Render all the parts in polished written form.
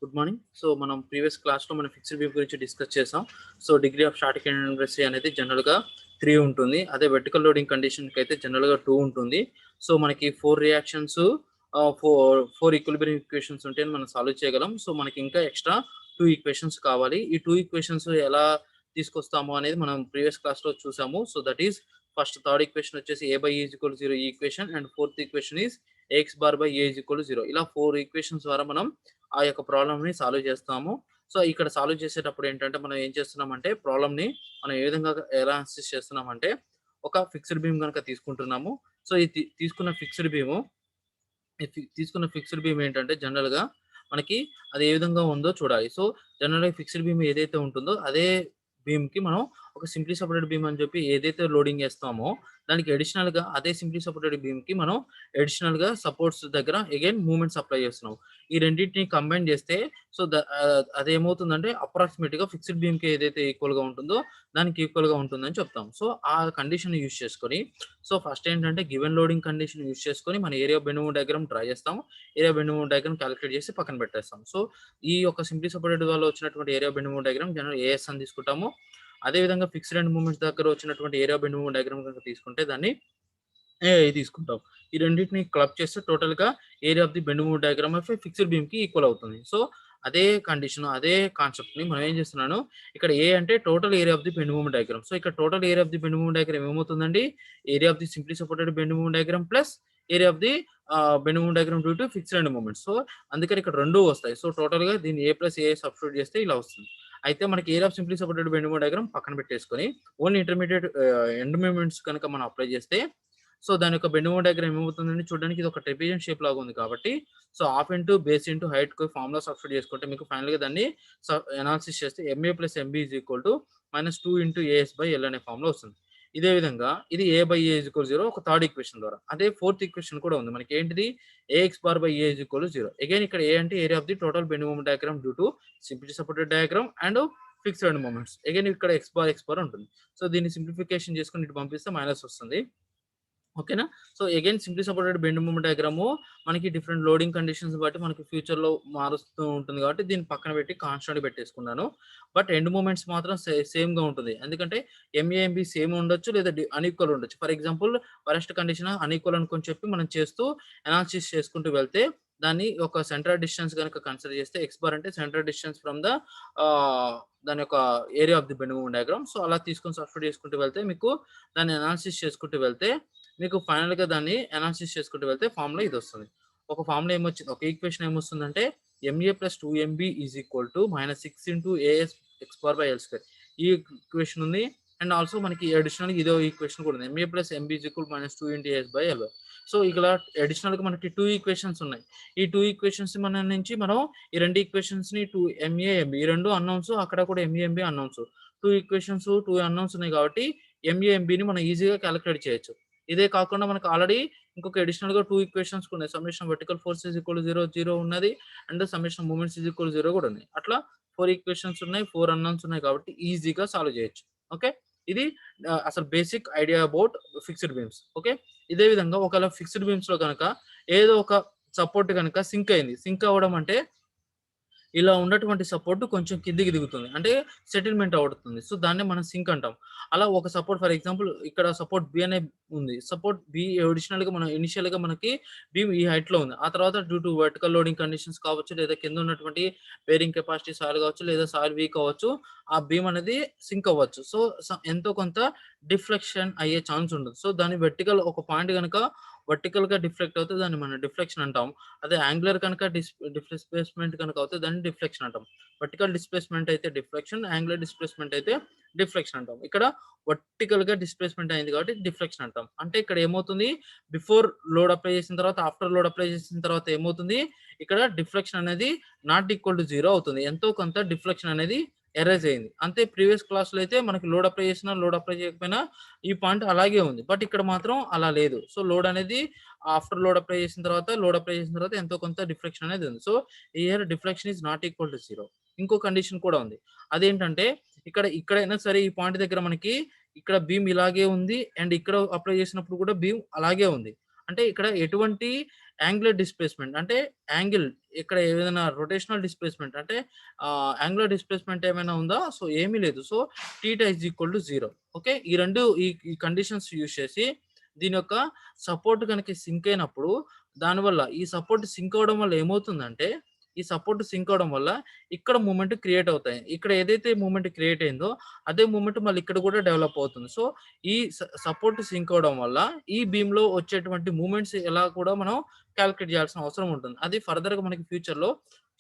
Good morning. So, మనం previous క్లాస్‌లో మనం ఫిక్స్డ్ బీమ్ గురించి డిస్కస్ చేసాం. So, degree of static inertia అనేది జనరల్‌గా 3 ఉంటుంది. అదే వెర్టికల్ లోడింగ్ కండిషన్‌కైతే జనరల్‌గా 2 ఉంటుంది. సో, మనకి 4 రియాక్షన్స్ 4 ఈక్విలిబ్రియం ఈక్వేషన్స్ ఉంటే మనం సాల్వ్ చేయగలం. సో, మనకి ఇంకా ఎక్స్‌ట్రా 2 ఈక్వేషన్స్ కావాలి. ఈ 2 ఈక్వేషన్స్ ఎలా తీసుకొస్తాము అనేది మనం ప్రీవియస్ క్లాస్‌లో చూసాము. So, that is first third equation వచ్చేసి a/e = 0 ఈ equation and fourth equation is ax/a = 0. ఇలా 4 ఈక్వేషన్స్ ద్వారా మనం ఆ యొక్క ప్రాబ్లమ్‌ని సాల్వ్ చేస్తాము. సో, ఇక్కడ సాల్వ్ చేసేటప్పుడు ఏంటంటే, మనం ఏం చేస్తున్నామంటే, ప్రాబ్లమ్‌ని మనం ఏ విధంగా ఎనాలిసిస్ చేస్తున్నామంటే, ఒక ఫిక్స్డ్ బీమ్ గనక తీసుకుంటున్నాము. సో, ఈ తీసుకున్న ఫిక్స్డ్ బీమ్ ఏంటంటే, జనరల్‌గా మనకి అది ఏ విధంగా ఉందో చూడాలి. సో, జనరల్‌గా ఫిక్స్డ్ బీమ్ ఏదైతే ఉంటుందో, అదే బీమ్‌కి మనం ఒక సింప్లీ సపోర్టెడ్ బీమ్ అని చెప్పి ఏదైతే లోడింగ్ ఏస్తామో, దానికి అడిషనల్‌గా అదే సింప్లీ సపోర్టెడ్ బీమ్‌కి మనం అడిషనల్‌గా సపోర్ట్స్ దగ్గర అగైన్ మూవ్‌మెంట్స్ అప్లై చేస్తున్నాం. ఈ రెండిటిని కంబైన్ చేస్తే సో, అదేమవుతుందంటే అప్రాక్సిమేట్‌గా ఫిక్స్డ్ బీమ్‌కి ఏదైతే ఈక్వల్‌గా ఉంటుందో, దానికి ఈక్వల్‌గా ఉంటుందని చెప్తాం. సో, ఆ కండిషన్‌ని యూజ్ చేసుకొని సో, ఫస్ట్ ఏంటంటే గివెన్ లోడింగ్ కండిషన్ యూజ్ చేసుకొని మన area of bend move diagram draw చేస్తాము. Area bend move diagram calculate చేసి పక్కన పెట్టేస్తాం. సో, ఈ యొక్క సింప్లీ సపోర్టెడ్ వల్ల వచ్చినటువంటి area bend move diagram general AS అని తీసుకుంటాము. అదే విధంగా ఫిక్స్డ్ అండ్ మూవ్‌మెంట్స్ దగ్గర వచ్చినటువంటి ఏరియా బెండ్ మూవ్ డయాగ్రామ్ గనుక తీసుకుంటే దాన్ని ఏఐ తీసుకుంటాం. ఈ రెండిటిని క్లబ్ చేస్తే టోటల్‌గా area of the bend move diagram of a fixed బీమ్‌కి ఈక్వల్ అవుతుంది. సో, అదే కండిషన్, అదే కాన్సెప్ట్‌ని మనం ఏం చేస్తున్నాను, ఇక్కడ ఏ అంటే total area of the bend move diagram. So, ఇక్కడ total area of the bend move diagram ఏమవుతుందండి? Area of the simply supported bend move diagram plus area of the bend move diagram due to fixed and movements. So, అందుకని ఇక్కడ 2 వస్తాయి. So, టోటల్‌గా దీన్ని ఏ substitute చేస్తే ఇలా వస్తుంది. అయితే మనకి area of simply supported bend move diagram పక్కన పెట్టేసుకొని ఓన్లీ ఇంటర్మీడియేట్ ఎండ్ మూవ్‌మెంట్స్ కనుక మనం అప్లై చేస్తే సో, దాని యొక్క బెండ్ మూవ్ డయాగ్రామ్ ఏమవుతుందండి చూడడానికి ఇది ఒక ట్రెపెజియం షేప్ లాగా ఉంది కాబట్టి, so, half into base into హైట్‌కి ఫార్ములా సబ్స్టిట్యూట్ చేసుకుంటే మీకు ఫైనల్‌గా దాన్ని అనాలిసిస్ చేస్తే MA+MB = -2 ఇంటూ AS/L అనే ఫార్ములా వస్తుంది. ఇదే విధంగా ఇది A/A = 0 ఒక థర్డ్ ఈక్వేషన్ ద్వారా. అదే ఫోర్త్ ఈక్వేషన్ కూడా ఉంది. మనకి ఏంటిది AX/A = 0. అగైన్ ఇక్కడ A అంటే area of the total bend move diagram due to simply supported diagram and fixed end movements. Again ఇక్కడ X బార్ ఉంటుంది. సో, దీన్ని సింప్లిఫికేషన్ చేసుకొని ఇటు పంపిస్తే మైనస్ వస్తుంది. ఓకేనా. So, again simply supported bend move diagram మనకి డిఫరెంట్ లోడింగ్ కండిషన్స్ బట్టి మనకి ఫ్యూచర్‌లో మారుస్తూ ఉంటుంది కాబట్టి దీన్ని పక్కన పెట్టి కాన్స్టాంట్ పెట్టేసుకున్నాను. బట్ ఎండ్ మూవ్‌మెంట్స్ మాత్రం సేమ్‌గా ఉంటుంది. ఎందుకంటే ఎంఏ, ఎంబీ సేమ్ ఉండొచ్చు లేదా అన్‌ఈక్వల్ ఉండొచ్చు. For example worst condition unequal అనుకోని చెప్పి మనం చేస్తూ అనాలిసిస్ చేసుకుంటూ వెళ్తే దాన్ని ఒక సెంట్రల్ డిస్టెన్స్ గనుక కన్సిడర్ చేస్తే ఎక్స్ బార్ అంటే సెంట్రల్ డిస్టెన్స్ ఫ్రమ్ ద ఆహ్, దాని యొక్క area of the bend move diagram. So, అలా తీసుకొని సబ్స్టిట్యూట్ చేసుకుంటూ వెళ్తే మీకు దాన్ని అనాలిసిస్ చేసుకుంటూ వెళ్తే మీకు ఫైనల్‌గా దాన్ని అనాలిసిస్ చేసుకుంటూ వెళ్తే ఫార్ములా ఇదొస్తుంది. ఒక ఫార్ములా ఏమొచ్చింది, ఒక ఈక్వేషన్ ఏమొస్తుందంటే MA+2MB -6 AS x/L². ఈ ఈక్వేషన్ ఉంది. అండ్ ఆల్సో మనకి అడిషనల్‌గా ఇదో ఈక్వేషన్ కూడా ఉంది. MA+MB -2 AS/L. సో, ఇలా అడిషనల్‌గా మనకి 2 ఈక్వేషన్స్ ఉన్నాయి. ఈ 2 ఈక్వేషన్స్ మన నుంచి మనం ఈ 2 ఈక్వేషన్స్‌ని 2 MA, MB ఈ 2 అన్నౌన్స్ అక్కడ కూడా MA, MB అన్నౌన్స్. 2 ఈక్వేషన్స్ 2 అన్నౌన్స్ ఉన్నాయి కాబట్టి MA, MBని మనం ఈజీగా కాలిక్యులేట్ చేయొచ్చు. ఇదే కాకుండా మనకు ఆల్రెడీ ఇంకొక అడిషనల్‌గా 2 ఈక్వేషన్స్ ఉన్నాయి. సమ్మేషన్ వర్టికల్ ఫోర్స్ 0, 0 ఉన్నది. అండ్ సమ్మేషన్ మూవ్‌మెంట్స్ 0 కూడా ఉన్నాయి. అట్లా 4 ఈక్వేషన్స్ ఉన్నాయి. 4 అన్నౌన్స్ ఉన్నాయి కాబట్టి ఈజీగా సాల్వ్ చేయొచ్చు. ఓకే. ఇది అసలు basic idea about fixed beams. Okay. ఇదే విధంగా ఒకవేళ ఫిక్స్డ్ బీమ్స్‌లో గనక ఏదో ఒక సపోర్ట్ గనక సింక్ అయింది. సింక్ అవ్వడం అంటే ఇలా ఉన్నటువంటి సపోర్ట్ కొంచెం కిందికి దిగుతుంది. అంటే సెటిల్‌మెంట్ అవుతుంది. సో, దాన్నే మనం సింక్ అంటాం. అలా ఒక సపోర్ట్ ఫర్ ఎగ్జాంపుల్ ఇక్కడ సపోర్ట్ బి అనే ఉంది. సపోర్ట్ బి అడిషనల్‌గా మనం ఇనిషియల్‌గా మనకి బీమ్ ఈ హైట్‌లో ఉంది. ఆ తర్వాత due to vertical loading conditions కావచ్చు, లేదా కింద ఉన్నటువంటి బేరింగ్ కెపాసిటీ సాయిల్ కావచ్చు, లేదా సాయిల్ వీక్ అవ్వచ్చు. ఆ బీమ్ అనేది సింక్ అవ్వచ్చు. సో, ఎంతో కొంత డిఫ్లెక్షన్ అయ్యే ఛాన్స్ ఉంటుంది. సో, దాని వెర్టికల్ ఒక పాయింట్ గనక వర్టికల్‌గా డిఫ్లెక్ట్ అవుతే దాన్ని మనం డిఫ్లెక్షన్ అంటాం. అదే యాంగులర్ కనుక డిస్‌ప్లేస్‌మెంట్ కనుక అవుతే దాన్ని డిఫ్లెక్షన్ అంటాం. వర్టికల్ డిస్‌ప్లేస్‌మెంట్ అయితే డిఫ్లెక్షన్, యాంగులర్ డిస్‌ప్లేస్‌మెంట్ అయితే డిఫ్లెక్షన్ అంటాం. ఇక్కడ వర్టికల్‌గా డిస్‌ప్లేస్‌మెంట్ అయింది కాబట్టి డిఫ్లెక్షన్ అంటాం. అంటే ఇక్కడ ఏమవుతుంది, బిఫోర్ లోడ్ అప్లై చేసిన తర్వాత, ఆఫ్టర్ లోడ్ అప్లై చేసిన తర్వాత ఏమవుతుంది, ఇక్కడ డిఫ్లెక్షన్ అనేది నాట్ ఈక్వల్ టు 0 అవుతుంది. ఎంతో కొంత డిఫ్లెక్షన్ అనేది ఎరేజ్ అయింది. అంతే ప్రీవియస్ క్లాస్‌లో అయితే మనకి లోడ్ అప్లై చేసినా, లోడ్ అప్లై చేయకపోయినా ఈ పాయింట్ అలాగే ఉంది. బట్ ఇక్కడ మాత్రం అలా లేదు. సో, లోడ్ అనేది ఆఫ్టర్ లోడ్ అప్లై చేసిన తర్వాత, ఎంతో కొంత డిఫ్లెక్షన్ అనేది ఉంది. So, here deflection is not equal to 0. ఇంకో కండిషన్ కూడా ఉంది. అదేంటంటే ఇక్కడైనా సరే ఈ పాయింట్ దగ్గర మనకి ఇక్కడ బీమ్ ఇలాగే ఉంది. అండ్ ఇక్కడ అప్లై చేసినప్పుడు కూడా బీమ్ అలాగే ఉంది. అంటే ఇక్కడ ఎటువంటి యాంగులర్ డిస్ప్లేస్మెంట్ అంటే యాంగిల్ ఇక్కడ ఏదైనా రొటేషనల్ డిస్ప్లేస్మెంట్ అంటే యాంగులర్ డిస్ప్లేస్మెంట్ ఏమైనా ఉందా? సో ఏమీ లేదు. So θ is equal to 0. Okay. ఈ 2 ఈ కండిషన్స్ యూజ్ చేసి దీని యొక్క సపోర్ట్ గనక సింక్ అయినప్పుడు దానివల్ల ఈ సపోర్ట్ సింక్ అవ్వడం వల్ల ఏమవుతుందంటే ఈ సపోర్ట్ సింక్ అవ్వడం వల్ల ఇక్కడ మూవ్‌మెంట్ క్రియేట్ అవుతాయి. ఇక్కడ ఏదైతే మూవ్‌మెంట్ క్రియేట్ అయిందో అదే మూవ్‌మెంట్ మళ్ళీ ఇక్కడ కూడా డెవలప్ అవుతుంది. సో ఈ సపోర్ట్ సింక్ అవ్వడం వల్ల ఈ బీమ్‌లో వచ్చేటువంటి మూవ్‌మెంట్స్ ఎలా కూడా మనం కాలిక్యులేట్ చేయాల్సిన అవసరం ఉంటుంది. అది ఫర్దర్‌గా మనకి ఫ్యూచర్‌లో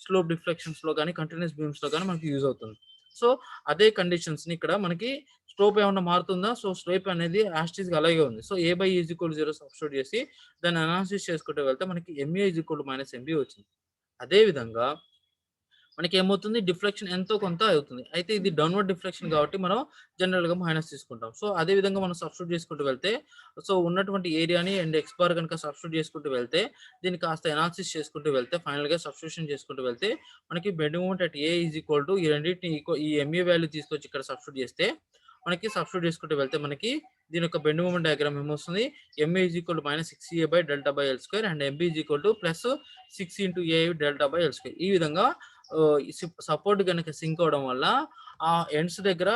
స్లోప్ డిఫ్లెక్షన్స్‌లో గాని, కంటిన్యూయస్ బీమ్స్‌లో గాని మనకి యూజ్ అవుతుంది. సో అదే కండిషన్స్‌ని ఇక్కడ మనకి స్లోప్ ఏమన్నా మారుతుందా? సో స్లోప్ అనేది యాజ్ ఇట్ ఈస్‌గా అలాగే ఉంది. సో A/E = 0 సబ్స్టిట్యూట్ చేసి దాన్ని అనాలిసిస్ చేసుకుంటూ వెళ్తే మనకి MA = -MB వచ్చింది. అదే విధంగా మనకేమవుతుంది డిఫ్లెక్షన్ ఎంతో కొంత అవుతుంది. అయితే ఇది డౌన్‌వర్డ్ డిఫ్లెక్షన్ కాబట్టి మనం జనరల్‌గా మైనస్ తీసుకుంటాం. సో అదే విధంగా మనం సబ్స్టిట్యూట్ చేసుకుంటూ వెళ్తే సో ఉన్నటువంటి ఏరియాని అండ్ ఎక్స్ బార్ గనుక సబ్స్టిట్యూట్ చేసుకుంటూ వెళ్తే దీన్ని కాస్త అనాలిసిస్ చేసుకుంటూ వెళ్తే ఫైనల్‌గా సబ్స్టిట్యూషన్ చేసుకుంటూ వెళ్తే మనకి బెండ్ మూవ్‌మెంట్ అట్ A ఈ రెండిటిని ఈ MA వాల్యూ తీసుకొచ్చి ఇక్కడ సబ్స్టిట్యూట్ చేస్తే మనకి సబ్స్టిట్యూట్ చేసుకుంటూ వెళ్తే మనకి దీని యొక్క బెండ్ మూవ్‌మెంట్ డయాగ్రామ్ ఏమొస్తుంది? MA -6A/Δ/L² and MB +6 A Δ/L². ఈ విధంగా సపోర్ట్ గనక సింక్ అవ్వడం వల్ల ఆ ఎండ్స్ దగ్గర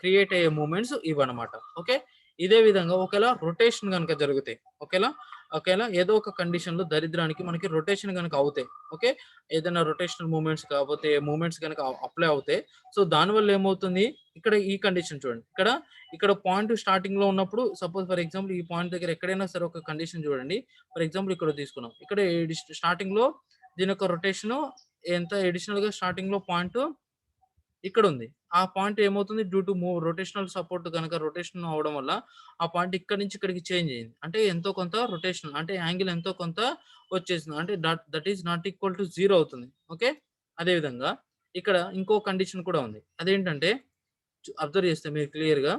క్రియేట్ అయ్యే మూవ్‌మెంట్స్ ఇవన్నమాట. ఓకే. ఇదే విధంగా ఒకేళ రొటేషన్ గనక జరుగుతాయి. ఒకేళ ఏదో ఒక కండిషన్‌లో దరిద్రానికి మనకి రొటేషన్ గనక అవుతాయి. ఓకే. ఏదైనా రొటేషనల్ మూవ్‌మెంట్స్ కాకపోతే మూవ్‌మెంట్స్ గనక అప్లై అవుతాయి. సో దానివల్ల ఏమవుతుంది? ఇక్కడ ఈ కండిషన్ చూడండి. ఇక్కడ పాయింట్ స్టార్టింగ్‌లో ఉన్నప్పుడు సపోజ్ ఫర్ ఎగ్జాంపుల్ ఈ పాయింట్ దగ్గర ఎక్కడైనా సరే ఒక కండిషన్ చూడండి. ఫర్ ఎగ్జాంపుల్ ఇక్కడ తీసుకున్నాం. ఇక్కడ స్టార్టింగ్‌లో దీని యొక్క రొటేషను ఎంత అడిషనల్‌గా స్టార్టింగ్‌లో పాయింట్ ఇక్కడుంది. ఆ పాయింట్ ఏమవుతుంది డ్యూ టు రొటేషనల్ సపోర్ట్ గనక రొటేషన్ అవ్వడం వల్ల ఆ పాయింట్ ఇక్కడి నుంచి ఇక్కడికి చేంజ్ అయింది. అంటే ఎంతో కొంత రొటేషనల్ అంటే యాంగిల్ ఎంతో కొంత వచ్చేసింది. అంటే that is not equal to 0 అవుతుంది. ఓకే. అదే విధంగా ఇక్కడ ఇంకో కండిషన్ కూడా ఉంది. అదేంటంటే అబ్జర్వ్ చేస్తే మీరు క్లియర్‌గా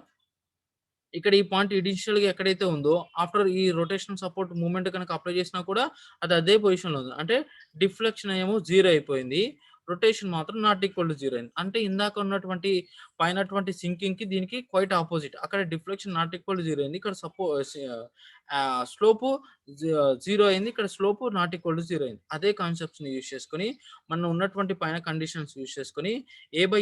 ఇక్కడ ఈ పాయింట్ ఇనిషియల్‌గా ఎక్కడైతే ఉందో ఆఫ్టర్ ఈ రొటేషనల్ సపోర్ట్ మూవ్‌మెంట్ గనక అప్లై చేసినా కూడా అది అదే పొజిషన్‌లో ఉంది. అంటే డిఫ్లెక్షన్ ఏమో 0 అయిపోయింది. రొటేషన్ మాత్రం నాట్ ఈక్వల్ టు 0 అయింది. అంటే ఇందాక ఉన్నటువంటి పైనటువంటి సింకింగ్‌కి దీనికి క్వైట్ అపోజిట్. అక్కడ డిఫ్లెక్షన్ నాట్ ఈక్వల్ టు 0 అయింది. ఇక్కడ స్లోపు 0 అయింది. ఇక్కడ స్లోపు నాట్ ఈక్వల్ టు 0 అయింది. అదే కాన్సెప్ట్స్‌ని యూజ్ చేసుకొని మనం ఉన్నటువంటి పైన కండిషన్స్ యూజ్ చేసుకొని A/A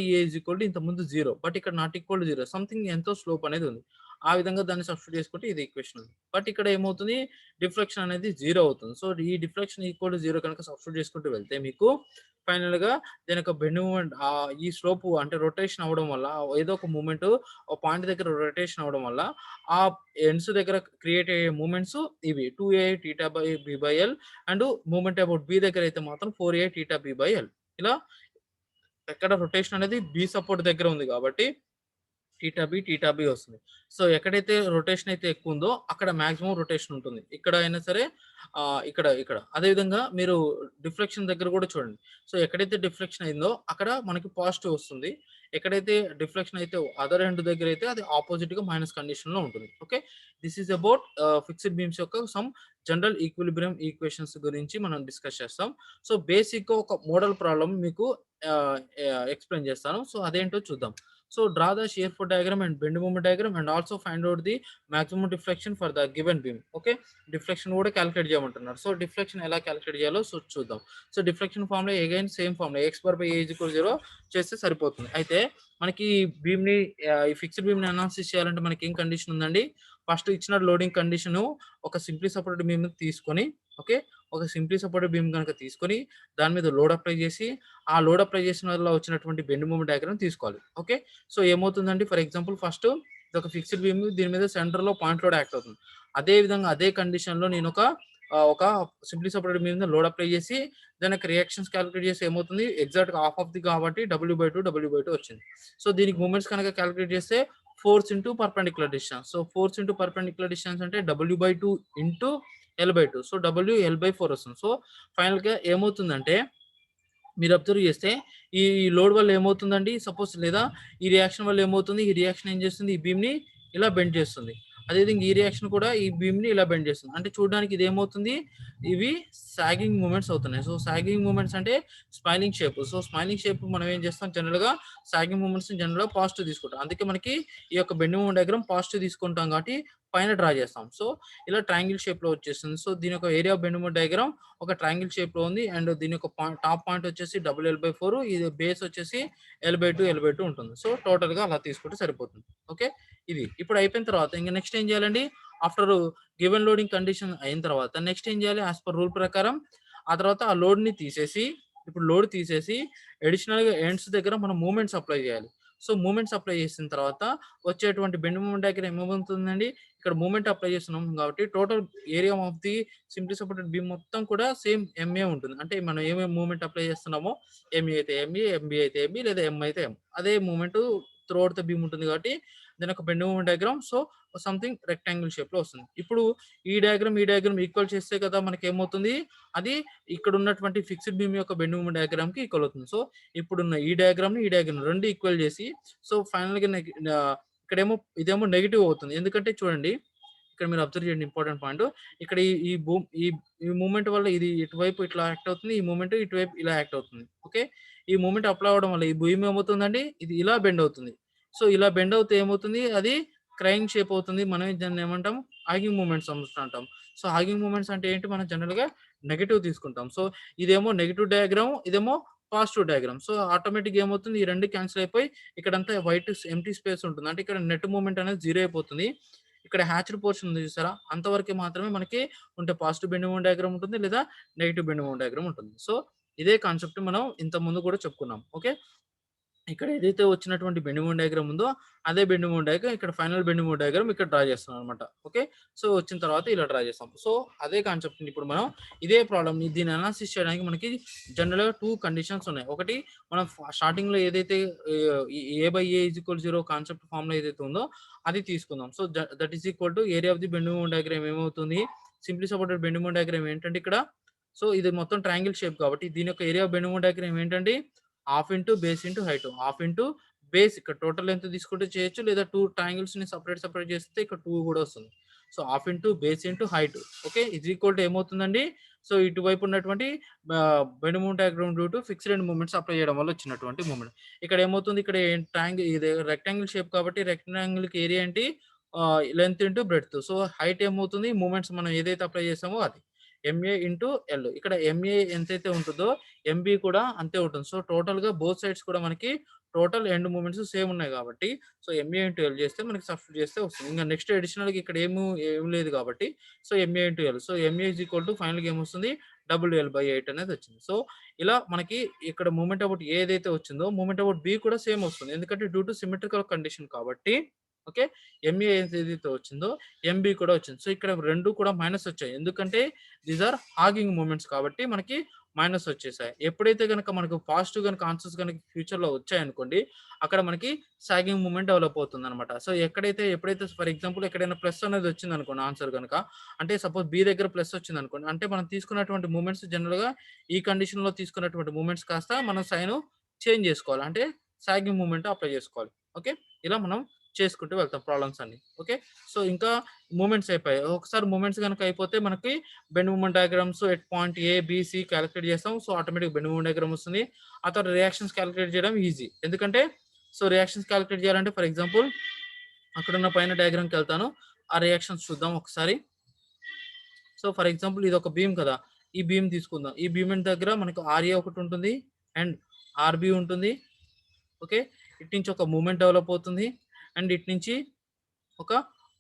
ఇంతకుముందు 0 బట్ ఇక్కడ నాట్ ఈక్వల్ టు 0 సంథింగ్ ఎంతో స్లోప్ అనేది ఉంది. ఆ విధంగా దాన్ని సబ్స్టిట్యూట్ చేసుకుంటే ఇది ఈక్వేషన్ ఉంది. బట్ ఇక్కడ ఏమవుతుంది డిఫ్లెక్షన్ అనేది 0 అవుతుంది. సో ఈ డిఫ్లెక్షన్ ఈక్వల్ టు 0 కనుక సబ్స్టిట్యూట్ చేసుకుంటూ వెళ్తే మీకు ఫైనల్‌గా దీని యొక్క బెండ్ మూవ్‌మెంట్ ఈ స్లోప్ అంటే రొటేషన్ అవ్వడం వల్ల ఏదో ఒక మూవ్‌మెంట్ ఒక పాయింట్ దగ్గర రొటేషన్ అవ్వడం వల్ల ఆ ఎండ్స్ దగ్గర క్రియేట్ అయ్యే మూవ్‌మెంట్స్ ఇవి 2A θB/L and movement about B దగ్గర అయితే మాత్రం 4A θB/L. ఇలా ఎక్కడ రొటేషన్ అనేది B సపోర్ట్ దగ్గర ఉంది కాబట్టి θB వస్తుంది. సో ఎక్కడైతే రొటేషన్ అయితే ఎక్కువ ఉందో అక్కడ మాక్సిమం రొటేషన్ ఉంటుంది. ఇక్కడ అయినా సరే ఇక్కడ. అదే విధంగా మీరు డిఫ్లెక్షన్ దగ్గర కూడా చూడండి. సో ఎక్కడైతే డిఫ్లెక్షన్ అయిందో అక్కడ మనకి పాజిటివ్ వస్తుంది. ఎక్కడైతే డిఫ్లెక్షన్ అయితే అదర్ ఎండ్ దగ్గర అయితే అది అపోజిట్‌గా మైనస్ కండిషన్‌లో ఉంటుంది. Okay. This is about fixed beams యొక్క సమ్ జనరల్ ఈక్విలిబ్రియం ఈక్వేషన్స్ గురించి మనం డిస్కస్ చేస్తాం. సో బేసిక్‌గా ఒక మోడల్ ప్రాబ్లమ్ మీకు ఎక్స్‌ప్లెయిన్ చేస్తాను. సో అదేంటో చూద్దాం. So draw the shear foot diagram and bend moment diagram and also find out the maximum deflection for the given beam. Okay. Deflection కూడా క్యాలిక్యులేట్ చేయమంటున్నారు. సో డిఫ్లెక్షన్ ఎలా calculate చేయాలో చూద్దాం. So deflection formula again same formula x/A 0 చేస్తే సరిపోతుంది. అయితే మనకి బీమ్‌ని ఈ ఫిక్స్డ్ బీమ్‌ని అనాలిసిస్ చేయాలంటే మనకి ఏం కండిషన్ ఉందండి? ఫస్ట్ ఇచ్చిన లోడింగ్ కండిషన్ ఒక సింప్లీ సపోర్టెడ్ బీమ్ తీసుకొని ఓకే. ఒక సింప్లీ సపోర్టెడ్ బీమ్ గనుక తీసుకొని దాని మీద లోడ్ అప్లై చేసి ఆ లోడ్ అప్లై చేసిన వల్ల వచ్చినటువంటి బెండ్ మూవ్‌మెంట్ డయాగ్రామ్ తీసుకోవాలి. ఓకే. సో ఏమవుతుందండి ఫర్ ఎగ్జాంపుల్ ఫస్ట్ ఇదొక ఫిక్స్డ్ బీమ్ దీని మీద సెంటర్‌లో పాయింట్ లోడ్ యాక్ట్ అవుతుంది. అదే విధంగా అదే కండిషన్‌లో నేను ఒక సింప్లీ సపోర్టెడ్ బీమ్ మీద లోడ్ అప్లై చేసి దాని యొక్క రియాక్షన్స్ కాలిక్యులేట్ చేస్తే ఏమవుతుంది ఎగ్జాక్ట్‌గా హాఫ్ ఆఫ్ ది కాబట్టి W/2 వచ్చింది. సో దీనికి మూవ్‌మెంట్స్ కనుక కాలిక్యులేట్ చేస్తే force into perpendicular distance. So force into perpendicular distance అంటే W/2 into L/2. So W L/4 వస్తుంది. సో ఫైనల్‌గా ఏమవుతుందంటే మీరు అబ్జర్వ్ చేస్తే ఈ లోడ్ వల్ల ఏమవుతుందండి సపోజ్ లేదా ఈ రియాక్షన్ వల్ల ఏమవుతుంది ఈ రియాక్షన్ ఏం చేస్తుంది ఈ బీమ్‌ని ఇలా బెండ్ చేస్తుంది. అదే విధంగా ఈ రియాక్షన్ కూడా ఈ బీమ్‌ని ఇలా బెండ్ చేస్తుంది. అంటే చూడడానికి ఇది ఏమవుతుంది ఇవి సాగింగ్ మూవ్‌మెంట్స్ అవుతున్నాయి. సో సాగింగ్ మూవ్‌మెంట్స్ అంటే smiling shape. So smiling shape మనం ఏం చేస్తాం జనరల్‌గా సాగింగ్ మూవ్‌మెంట్స్‌ని జనరల్‌గా పాజిటివ్ తీసుకుంటాం. అందుకే మనకి ఈ యొక్క బెండ్ మూవ్‌మెంట్ డయాగ్రామ్ పాజిటివ్ తీసుకుంటాం కాబట్టి పైన డ్రా చేస్తాం. సో ఇలా ట్రయాంగిల్ షేప్‌లో వచ్చేస్తుంది. సో దీని యొక్క area of bend moment diagram ఒక ట్రయాంగిల్ షేప్‌లో ఉంది. అండ్ దీని యొక్క టాప్ పాయింట్ వచ్చేసి డబుల్ L/4 ఇది బేస్ వచ్చేసి L/2 ఉంటుంది. సో టోటల్‌గా అలా తీసుకుంటే సరిపోతుంది. ఓకే. ఇది ఇప్పుడు అయిపోయిన తర్వాత ఇంక నెక్స్ట్ ఏం చేయాలండి? ఆఫ్టర్ గివెన్ లోడింగ్ కండిషన్ అయిన తర్వాత నెక్స్ట్ ఏం చేయాలి? యాస్ పర్ రూల్ ప్రకారం ఆ తర్వాత ఆ లోడ్‌ని తీసేసి ఇప్పుడు లోడ్ తీసేసి అడిషనల్‌గా ఎండ్స్ దగ్గర మనం మూవ్‌మెంట్స్ అప్లై చేయాలి. సో మూవ్‌మెంట్స్ అప్లై చేసిన తర్వాత వచ్చేటువంటి బెండ్ మూవ్‌మెంట్ డయాగ్రామ్ ఏమవుతుందండి? ఇక్కడ మూవ్‌మెంట్ అప్లై చేస్తున్నాం కాబట్టి total area of the simply supported beam మొత్తం కూడా సేమ్ ఎంఏ ఉంటుంది. అంటే మనం ఏమేమి మూవ్‌మెంట్ అప్లై చేస్తున్నామో ఎంఏ అయితే ఎంఏ, ఎంబీ అయితే ఎంబీ లేదా ఎం అయితే ఎం. అదే మూవ్‌మెంట్ త్రూఅవుట్ ద బీమ్ ఉంటుంది కాబట్టి దాని యొక్క bend movement diagram so something rectangle షేప్‌లో వస్తుంది. ఇప్పుడు ఈ డయాగ్రామ్ ఈక్వల్ చేస్తే కదా మనకేమవుతుంది? అది ఇక్కడ ఉన్నటువంటి ఫిక్స్డ్ బీమ్ యొక్క బెండ్ మూవ్‌మెంట్ డయాగ్రామ్‌కి ఈక్వల్ అవుతుంది. సో ఇప్పుడున్న ఈ డయాగ్రామ్ 2 ఈక్వల్ చేసి సో ఫైనల్‌గా ఇక్కడేమో ఇదేమో నెగెటివ్ అవుతుంది. ఎందుకంటే చూడండి ఇక్కడ మీరు అబ్జర్వ్ చేయండి ఇంపార్టెంట్ పాయింట్. ఇక్కడ ఈ ఈ బూమ్ ఈ ఈ మూవ్‌మెంట్ వల్ల ఇది ఇటువైపు ఇట్లా యాక్ట్ అవుతుంది. ఈ మూవ్‌మెంట్ ఇటువైపు ఇలా యాక్ట్ అవుతుంది. ఓకే. ఈ మూవ్‌మెంట్ అప్లై అవ్వడం వల్ల ఈ బీమ్ ఏమవుతుందండి? ఇది ఇలా బెండ్ అవుతుంది. సో ఇలా బెండ్ అవుతే ఏమవుతుంది? అది క్రయింగ్ షేప్ అవుతుంది. మనం దాన్ని ఏమంటాం? హాగింగ్ మూవ్‌మెంట్స్ అంటాం. సో హాగింగ్ మూవ్‌మెంట్స్ అంటే ఏంటి? మనం జనరల్‌గా నెగెటివ్ తీసుకుంటాం. సో ఇదేమో నెగెటివ్ డయాగ్రామ్, ఇదేమో పాజిటివ్ డయాగ్రామ్. సో ఆటోమేటిక్‌గా ఏమవుతుంది? ఈ 2 క్యాన్సెల్ అయిపోయి ఇక్కడంతా వైట్ ఎంప్టీ స్పేస్ ఉంటుంది. అంటే ఇక్కడ నెట్ మూవ్‌మెంట్ అనేది 0 అయిపోతుంది. ఇక్కడ హ్యాచ్డ్ పోర్షన్ ఉంది చూసారా? అంతవరకే మాత్రమే మనకి ఉంటే పాజిటివ్ బెండ్ మూవ్‌మెంట్ డయాగ్రామ్ ఉంటుంది. లేదా నెగెటివ్ బెండ్ మూవ్‌మెంట్ డయాగ్రామ్ ఉంటుంది. సో ఇదే కాన్సెప్ట్ మనం ఇంతకుముందు కూడా చెప్పుకున్నాం. ఓకే. ఇక్కడ ఏదైతే వచ్చినటువంటి బెండ్ మూవ్‌మెంట్ డయాగ్రామ్ ఉందో అదే బెండ్ మూవ్‌మెంట్ డయాగ్రామ్ ఇక్కడ ఫైనల్ బెండ్ మూవ్‌మెంట్ డయాగ్రామ్ ఇక్కడ డ్రా చేస్తున్నామనమాట. ఓకే. సో వచ్చిన తర్వాత ఇలా డ్రా చేస్తాం. సో అదే కాన్సెప్ట్‌ని ఇప్పుడు మనం ఇదే ప్రాబ్లమ్‌ని దీన్ని అనాలిసిస్ చేయడానికి మనకి జనరల్‌గా 2 కండిషన్స్ ఉన్నాయి. ఒకటి మనం స్టార్టింగ్‌లో ఏదైతే A/A=0 కాన్సెప్ట్ ఫార్ములా ఏదైతే ఉందో అది తీసుకుందాం. So that is equal to area of the bend movement diagram ఏమవుతుంది? Simply supported bend movement diagram ఏంటంటే ఇక్కడ సో ఇది మొత్తం ట్రయాంగిల్ షేప్ కాబట్టి దీని యొక్క area of bend movement diagram ఏంటండి? Half into base into height. Half into base ఇక్కడ టోటల్ లెంగ్త్ తీసుకుంటే చేయొచ్చు. లేదా 2 ట్రయాంగిల్స్‌ని సెపరేట్ చేస్తే ఇక్కడ 2 కూడా వస్తుంది. So half into base into height. Okay. Is equal to ఏమవుతుందండి? సో ఇటువైపు ఉన్నటువంటి bend movement diagram due to fixed end movements apply చేయడం వల్ల వచ్చినటువంటి మూవ్‌మెంట్. ఇక్కడ ఏమవుతుంది? ఇక్కడ ఇది రెక్టాంగిల్ షేప్ కాబట్టి రెక్టాంగిల్‌కి ఏరియా ఏంటి? Length into breadth. So height ఏమవుతుంది? మూవ్‌మెంట్స్ మనం ఏదైతే అప్లై చేసామో అది. MA into L. ఇక్కడ ఎంఏ ఎంతైతే ఉంటుందో ఎంబీ కూడా అంతే ఉంటుంది. సో టోటల్‌గా బోత్ సైడ్స్ కూడా మనకి టోటల్ ఎండ్ మూవ్‌మెంట్స్ సేమ్ ఉన్నాయి కాబట్టి సో ఎంఏ ఇంటూ ఎల్ చేస్తే మనకి సబ్స్టిట్యూట్ చేస్తే వస్తుంది. ఇంక నెక్స్ట్ అడిషనల్‌గా ఇక్కడ ఏం లేదు కాబట్టి so MA into L. So MA is equal to ఫైనల్‌గా ఏమొస్తుంది? WL/8 అనేది వచ్చింది. సో ఇలా మనకి ఇక్కడ మూవ్‌మెంట్ అబౌట్ ఏ ఏదైతే వచ్చిందో మూవ్‌మెంట్ అబౌట్ బి కూడా సేమ్ వస్తుంది. ఎందుకంటే డ్యూ టు సిమెట్రికల్ కండిషన్ కాబట్టి ఓకే. ఎంఏ ఏదైతే వచ్చిందో ఎంబీ కూడా వచ్చింది. సో ఇక్కడ 2 కూడా మైనస్ వచ్చాయి. ఎందుకంటే దీస్ ఆర్ హాగింగ్ మూవ్‌మెంట్స్ కాబట్టి మనకి మైనస్ వచ్చేసాయి. ఎప్పుడైతే గనక మనకు పాజిటివ్ గనక ఆన్సర్స్ గనక ఫ్యూచర్‌లో వచ్చాయనుకోండి, అక్కడ మనకి సాగింగ్ మూవ్‌మెంట్ డెవలప్ అవుతుందనమాట. సో ఎప్పుడైతే ఫర్ ఎగ్జాంపుల్ ఎక్కడైనా ప్లస్ అనేది వచ్చిందనుకోండి ఆన్సర్ గనక, అంటే సపోజ్ బి దగ్గర ప్లస్ వచ్చిందనుకోండి, అంటే మనం తీసుకున్నటువంటి మూవ్‌మెంట్స్ జనరల్‌గా ఈ కండిషన్‌లో తీసుకున్నటువంటి మూవ్‌మెంట్స్ కాస్త మనం సైన్ చేంజ్ చేసుకోవాలి. అంటే సాగింగ్ మూవ్‌మెంట్ అప్లై చేసుకోవాలి. ఓకే. ఇలా మనం చేసుకుంటూ వెళ్తాం ప్రాబ్లమ్స్ అన్ని. ఓకే. సో ఇంకా మూవ్‌మెంట్స్ అయిపోయాయి. ఒకసారి మూవ్‌మెంట్స్ గనక అయిపోతే మనకి bend movement diagrams at point A, B, C calculate చేస్తాం. So automatic bend movement diagram వస్తుంది. ఆ తర్వాత రియాక్షన్స్ కాలిక్యులేట్ చేయడం ఈజీ. ఎందుకంటే సో రియాక్షన్స్ కాలిక్యులేట్ చేయాలంటే ఫర్ ఎగ్జాంపుల్ అక్కడున్న పైన డయాగ్రామ్‌కెళ్తాను. ఆ రియాక్షన్స్ చూద్దాం ఒకసారి. సో ఫర్ ఎగ్జాంపుల్ ఇది ఒక బీమ్ కదా! ఈ బీమ్ తీసుకుందాం. ఈ బీమ్ దగ్గర మనకు ఆర్ఏ ఒకటి ఉంటుంది అండ్ ఆర్‌బి ఉంటుంది. ఓకే. ఇటు నుంచి ఒక మూవ్‌మెంట్ డెవలప్ అవుతుంది. అండ్ ఇటు నుంచి ఒక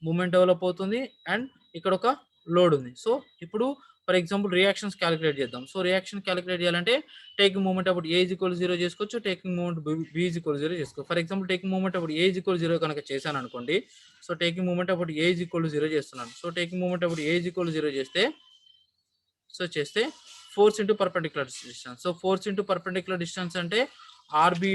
మూవ్‌మెంట్ డెవలప్ అవుతుంది. అండ్ ఇక్కడ ఒక లోడ్ ఉంది. సో ఇప్పుడు ఫర్ ఎగ్జాంపుల్ రియాక్షన్స్ కాలిక్యులేట్ చేద్దాం. సో రియాక్షన్ కాలిక్యులేట్ చేయాలంటే టేకింగ్ మూవ్‌మెంట్ అప్పుడు ఏ ఈజ్ ఈక్వల్ 0 చేసుకోవచ్చు. Taking movement B is equal 0 చేసుకోవచ్చు. ఫర్ ఎగ్జాంపుల్ టేకింగ్ మూవ్‌మెంట్ అప్పుడు ఏ ఈజ్ ఈక్వల్ 0 కనుక చేశాననుకోండి. సో టేకింగ్ మూవ్‌మెంట్ అప్పుడు ఏ ఈజ్ ఈక్వల్ 0 చేస్తున్నాను. సో టేకింగ్ మూవ్‌మెంట్ అప్పుడు ఏ ఈజ్ ఈక్వల్ 0 చేస్తే force into perpendicular distance. So force into perpendicular distance అంటే RB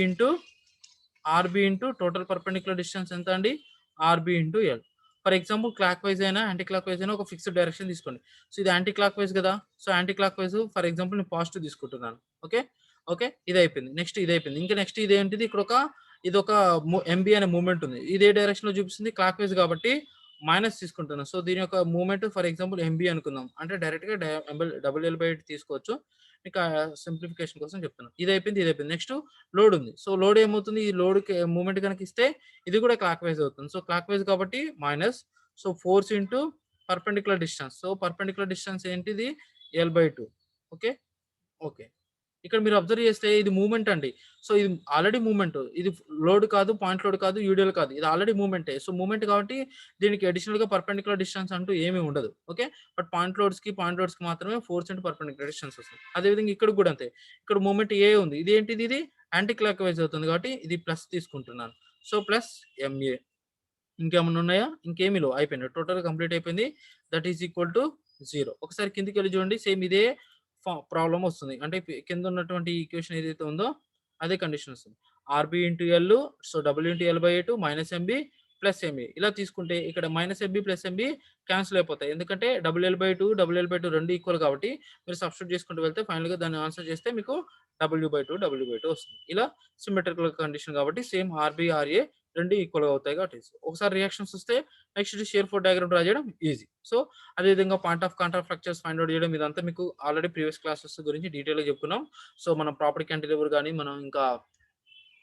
into total perpendicular distance ఎంత అండి? RB into L. For example clockwise అయినా, anti clockwise అయినా ఒక fixed direction తీసుకోండి. So ఇది యాంటీ క్లాక్ వైస్ కదా! So anti clockwise for example నేను పాజిటివ్ తీసుకుంటున్నాను. ఓకే. ఓకే. ఇదయిపోయింది. నెక్స్ట్ ఇదయిపోయింది. ఇంకా నెక్స్ట్ ఇదేంటిది ఇదొక ఎంబీ అనే మూవ్‌మెంట్ ఉంది. ఇదే డైరెక్షన్‌లో చూపిస్తుంది క్లాక్ వైస్ కాబట్టి మైనస్ తీసుకుంటున్నాను. సో దీని యొక్క మూవ్‌మెంట్ ఫర్ ఎగ్జాంపుల్ ఎంబీ అనుకుందాం. అంటే డైరెక్ట్‌గా WL/8 తీసుకోవచ్చు. మీకు సింప్లిఫికేషన్ కోసం చెప్తున్నాను. ఇదయిపోయింది. నెక్స్ట్ లోడ్ ఉంది. సో లోడ్ ఏమవుతుంది? ఈ లోడ్‌కి మూవ్‌మెంట్ గనక ఇస్తే ఇది కూడా క్లాక్ వైస్ అవుతుంది. సో క్లాక్ వైస్ కాబట్టి minus. So force into perpendicular distance. So perpendicular distance ఏంటిది L/2. ఓకే. ఓకే. ఇక్కడ మీరు అబ్జర్వ్ చేస్తే ఇది మూవ్‌మెంట్ అండి. సో ఇది ఆల్రెడీ మూవ్‌మెంట్. ఇది లోడ్ కాదు, పాయింట్ లోడ్ కాదు, యూడిఎల్ కాదు. ఇది ఆల్రెడీ మూవ్‌మెంటే. సో మూవ్‌మెంట్ కాబట్టి దీనికి అడిషనల్‌గా పర్పెండిక్యులర్ డిస్టెన్స్ అంటూ ఏమీ ఉండదు. ఓకే. బట్ పాయింట్ లోడ్స్‌కి మాత్రమే ఫోర్స్ ఇంటూ పర్పెండిక్యులర్ డిస్టెన్స్ వస్తుంది. అదే విధంగా ఇక్కడ కూడా అంతే. ఇక్కడ మూవ్‌మెంట్ ఏ ఉంది. ఇది ఏంటిది ఇది యాంటీ క్లాక్ వైస్ అవుతుంది కాబట్టి ఇది ప్లస్ తీసుకుంటున్నాను. So plus MA. ఇంకేమన్నా ఉన్నాయా? ఇంకేమి లేవు. అయిపోయింది. టోటల్‌గా కంప్లీట్ అయిపోయింది. That is equal to 0. ఒకసారి కిందకెళ్ళి చూడండి. సేమ్ ఇదే ప్రాబ్లమ్ వస్తుంది. అంటే కింద ఉన్నటువంటి ఈక్వేషన్ ఏదైతే ఉందో అదే కండిషన్ వస్తుంది. RB into L so W into L minus MB plus MA. ఇలా తీసుకుంటే ఇక్కడ minus MB plus MB cancel అయిపోతాయి. ఎందుకంటే డబ్ల్యూ ఎల్/2 రెండు ఈక్వల్ కాబట్టి మీరు సబ్స్టిట్యూట్ చేసుకుంటూ వెళ్తే ఫైనల్‌గా దాన్ని ఆన్సర్ చేస్తే మీకు డబ్ల్యూ/2 వస్తుంది. ఇలా సిమెట్రికల్ కండిషన్ కాబట్టి సేమ్ ఆర్‌బీ, ఆర్ఏ రెండు ఈక్వల్‌గా అవుతాయి కాబట్టి ఒకసారి రియాక్షన్స్ వస్తే next shear force diagram draw చేయడం ఈజీ. సో అదే విధంగా point of contact fractures find out చేయడం ఇదంతా మీకు ఆల్రెడీ ప్రీవియస్ క్లాసెస్ గురించి డీటెయిల్‌గా చెప్పుకున్నాం. సో మనం ప్రాపర్టీ క్యాంటిలివర్ గాని మనం ఇంకా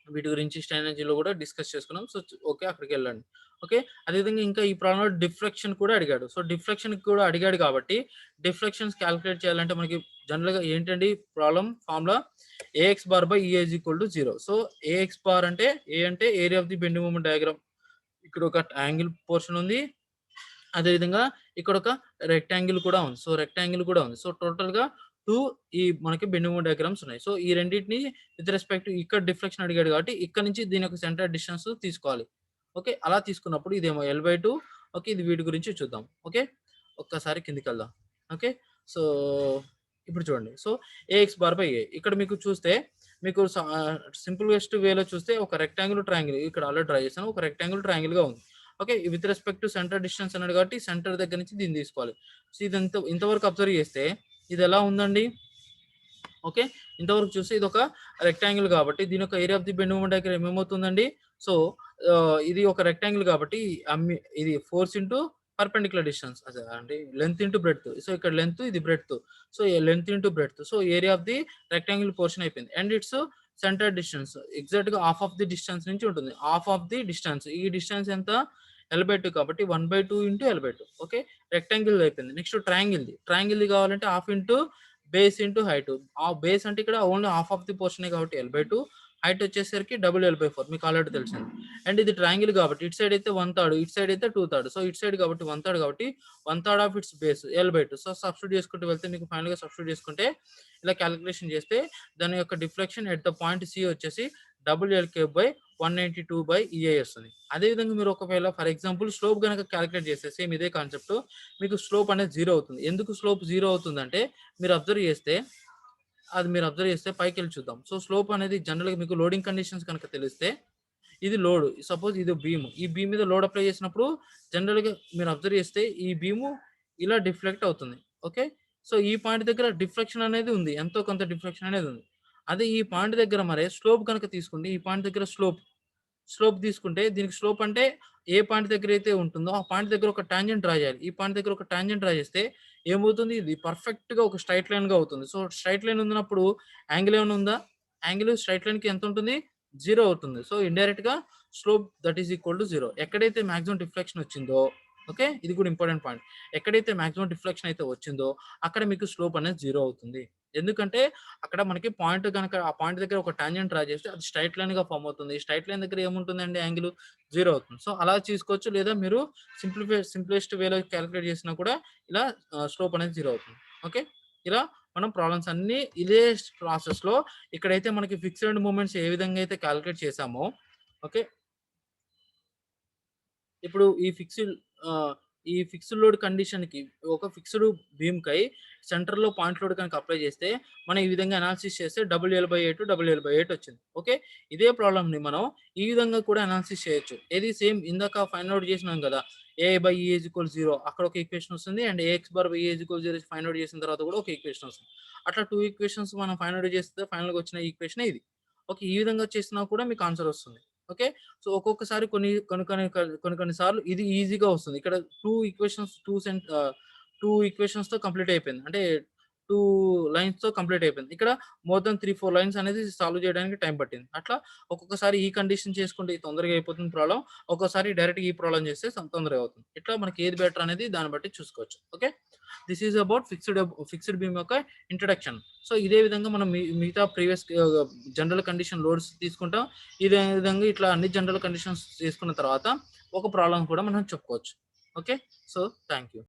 వీటి గురించి స్ట్రాటజీలో కూడా డిస్కస్ చేసుకున్నాం. సో ఓకే అక్కడికెళ్ళండి. ఓకే. అదేవిధంగా ఇంకా ఈ ప్రాబ్లమ్‌లో డిఫ్లెక్షన్ కూడా అడిగాడు. సో డిఫ్లెక్షన్‌కి కూడా అడిగాడు కాబట్టి డిఫ్లెక్షన్స్ కాలిక్యులేట్ చేయాలంటే మనకి జనరల్‌గా ఏంటండి problem formula AX bar by EA is equal to 0. So AX bar అంటే ఏ అంటే area of the bending moment diagram. ఇక్కడ ఒక యాంగిల్ పోర్షన్ ఉంది. అదేవిధంగా ఇక్కడ ఒక రెక్టాంగిల్ కూడా ఉంది. సో రెక్టాంగిల్ కూడా ఉంది. సో టోటల్‌గా 2 ఈ మనకి బెండింగ్ మూమెంట్ డయాగ్రామ్స్ ఉన్నాయి. సో ఈ రెండిటిని విత్ రెస్పెక్ట్ ఇక్కడ డిఫ్లెక్షన్ అడిగాడు కాబట్టి ఇక్కడ నుంచి దీని యొక్క సెంటర్ డిస్టెన్స్ తీసుకోవాలి. ఓకే. అలా తీసుకున్నప్పుడు ఇదేమో L/2 ఓకే. ఇది వీటి గురించి చూద్దాం. ఓకే. ఒక్కసారి కిందకెళ్దాం. ఓకే. సో ఇప్పుడు చూడండి. సో ఏఎక్స్ బార్ బై ఏ ఇక్కడ మీకు చూస్తే మీకు సింపులెస్ట్ వేలో చూస్తే ఒక రెక్టాంగిల్, ట్రయాంగిల్ ఇక్కడ ఆల్రెడీ డ్రా చేశాను. ఒక రెక్టాంగిల్, ట్రయాంగిల్‌గా ఉంది. Okay. With respect to centre distance అన్నాడు కాబట్టి సెంటర్ దగ్గర నుంచి దీన్ని తీసుకోవాలి. సో ఇదంతా ఇంతవరకు అబ్జర్వ్ చేస్తే ఇది ఎలా ఉందండి? ఓకే. ఇంతవరకు చూస్తే ఇదొక రెక్టాంగిల్ కాబట్టి దీని యొక్క area of the bend moment diagram ఏమవుతుందండి? సో ఇది ఒక రెక్టాంగిల్ కాబట్టి ఇది ఫోర్స్ ఇంటూ పర్పెండిక్యులర్ డిస్టెన్స్ అదే అంటే లెంత్ ఇంటూ బ్రెడ్త్. సో ఇక్కడ లెంత్ ఇది breadth. So length into breadth. So area of the rectangle portion అయిపోయింది. అండ్ ఇట్స్ సెంటర్ డిస్టెన్స్ ఎగ్జాక్ట్‌గా హాఫ్ ఆఫ్ ది డిస్టెన్స్ నుంచి ఉంటుంది. Half of the distance. ఈ distance ఎంత? L/2 కాబట్టి 1/2 ఇంటూ L/2 ఓకే. రెక్టాంగిల్ అయిపోయింది. నెక్స్ట్ ట్రయాంగిల్‌ది. ట్రయాంగిల్‌ది కావాలంటే half into base into height. ఆ బేస్ అంటే ఇక్కడ ఓన్లీ హాఫ్ ఆఫ్ ది పోర్షనే కాబట్టి L/2 హైట్ వచ్చేసరికి డబుల్ L/4 మీకు ఆల్రెడీ తెలిసింది. అండ్ ఇది ట్రయాంగిల్ కాబట్టి ఇటు సైడ్ అయితే 1/3 ఇటు సైడ్ అయితే 2/3 సో ఇటు సైడ్ కాబట్టి 1/3 కాబట్టి 1/3 of it's base L/2 so substitute చేసుకుంటూ వెళ్తే మీకు ఫైనల్‌గా సబ్స్టిట్యూట్ చేసుకుంటే ఇలా క్యాలిక్యులేషన్ చేస్తే దాని యొక్క deflection at the point C వచ్చేసి WL/192/EA వస్తుంది. అదే విధంగా మీరు ఒకవేళ ఫర్ ఎగ్జాంపుల్ స్లోప్ గనక క్యాలిక్యులేట్ చేస్తే సేమ్ ఇదే కాన్సెప్ట్ మీకు స్లోప్ అనేది 0 అవుతుంది. ఎందుకు స్లోప్ 0 అవుతుందంటే మీరు అబ్జర్వ్ చేస్తే పైకెళ్ళి చూద్దాం. సో స్లోప్ అనేది జనరల్‌గా మీకు లోడింగ్ కండిషన్స్ కనుక తెలిస్తే ఇది లోడ్. సపోజ్ ఇది బీమ్. ఈ బీమ్ మీద లోడ్ అప్లై చేసినప్పుడు జనరల్‌గా మీరు అబ్జర్వ్ చేస్తే ఈ బీము ఇలా డిఫ్లెక్ట్ అవుతుంది. ఓకే. సో ఈ పాయింట్ దగ్గర డిఫ్లెక్షన్ అనేది ఉంది. ఎంతో కొంత డిఫ్లెక్షన్ అనేది ఉంది. అదే ఈ పాయింట్ దగ్గర మరి స్లోప్ గనక తీసుకుంటే ఈ పాయింట్ దగ్గర స్లోప్ తీసుకుంటే దీనికి స్లోప్ అంటే ఏ పాయింట్ దగ్గర అయితే ఉంటుందో ఆ పాయింట్ దగ్గర ఒక టాంజెంట్ డ్రా చేయాలి. ఈ పాయింట్ దగ్గర ఒక టాంజెంట్ డ్రా చేస్తే ఏమవుతుంది? ఇది పర్ఫెక్ట్‌గా ఒక స్ట్రెయిట్ లైన్‌గా అవుతుంది. సో స్ట్రెయిట్ లైన్ ఉన్నప్పుడు యాంగిల్ ఏమైనా ఉందా? యాంగిల్ స్ట్రెయిట్ లైన్‌కి ఎంత ఉంటుంది? 0 అవుతుంది. సో ఇండైరెక్ట్‌గా slope that is equal to 0. ఎక్కడైతే మాక్సిమం డిఫ్లెక్షన్ వచ్చిందో ఓకే. ఇది కూడా ఇంపార్టెంట్ పాయింట్. ఎక్కడైతే మాక్సిమం డిఫ్లెక్షన్ అయితే వచ్చిందో అక్కడ మీకు స్లోప్ అనేది 0 అవుతుంది. ఎందుకంటే అక్కడ మనకి పాయింట్ గనక ఆ పాయింట్ దగ్గర ఒక టాంజెంట్ డ్రా చేస్తే అది స్ట్రెయిట్ లైన్‌గా ఫార్మ్ అవుతుంది. స్ట్రెయిట్ లైన్ దగ్గర ఏముంటుందండి యాంగిల్ 0 అవుతుంది. సో అలా తీసుకోవచ్చు లేదా మీరు సింప్లెస్ట్ వేలో కాలిక్యులేట్ చేసినా కూడా ఇలా స్లోప్ అనేది 0 అవుతుంది. ఓకే. ఇలా మనం ప్రాబ్లమ్స్ అన్నీ ఇదే ప్రాసెస్‌లో ఇక్కడైతే మనకి ఫిక్స్డ్ మూమెంట్స్ ఏ విధంగా అయితే కాలిక్యులేట్ చేసామో ఓకే. ఇప్పుడు ఈ ఫిక్స్డ్ లోడ్ కండిషన్‌కి ఒక ఫిక్స్డ్ బీమ్‌కై సెంటర్‌లో పాయింట్ లోడ్ కనుక అప్లై చేస్తే, మనం ఈ విధంగా అనాలిసిస్ చేస్తే WL/8 వచ్చింది. ఓకే. ఇదే ప్రాబ్లమ్‌ని మనం ఈ విధంగా కూడా అనాలిసిస్ చేయొచ్చు. ఏది సేమ్ ఇందాక ఫైండ్ ఔట్ చేసినాం కదా! A/E=0 అక్కడ ఒక ఈక్వేషన్ వస్తుంది. అండ్ AX/E=0 ఫైండ్ ఔట్ చేసిన తర్వాత కూడా ఒక ఈక్వేషన్ వస్తుంది. అట్లా 2 ఈక్వేషన్స్ మనం ఫైండ్ ఔట్ చేస్తే ఫైనల్‌గా వచ్చిన ఈక్వేషనే ఇది. ఓకే. ఈ విధంగా చేసినా కూడా మీకు ఆన్సర్ వస్తుంది. ఓకే. సో ఒక్కొక్కసారి కొన్ని సార్లు ఇది ఈజీగా వస్తుంది. ఇక్కడ 2 ఈక్వేషన్స్‌తో కంప్లీట్ అయిపోయింది. అంటే 2 లైన్స్‌తో కంప్లీట్ అయిపోయింది. ఇక్కడ మోర్ దాన్ 3, 4 లైన్స్ అనేది సాల్వ్ చేయడానికి టైం పట్టింది. అట్లా ఒక్కొక్కసారి ఈ కండిషన్ చేసుకుంటే ఇది తొందరగా అయిపోతుంది ప్రాబ్లమ్. ఒక్కోసారి డైరెక్ట్‌గా ఈ ప్రాబ్లమ్ చేస్తే తొందరగా అవుతుంది. ఇట్లా మనకి ఏది బెటర్ అనేది దాన్ని బట్టి చూసుకోవచ్చు. Okay. This is about fixed beam యొక్క ఇంట్రడక్షన్. సో ఇదే విధంగా మనం మిగతా ప్రీవియస్ జనరల్ కండిషన్ లోడ్స్ తీసుకుంటాం. ఇదే విధంగా ఇట్లా అన్ని జనరల్ కండిషన్స్ తీసుకున్న తర్వాత ఒక ప్రాబ్లమ్ కూడా మనం చెప్పుకోవచ్చు. ఓకే. So thank you.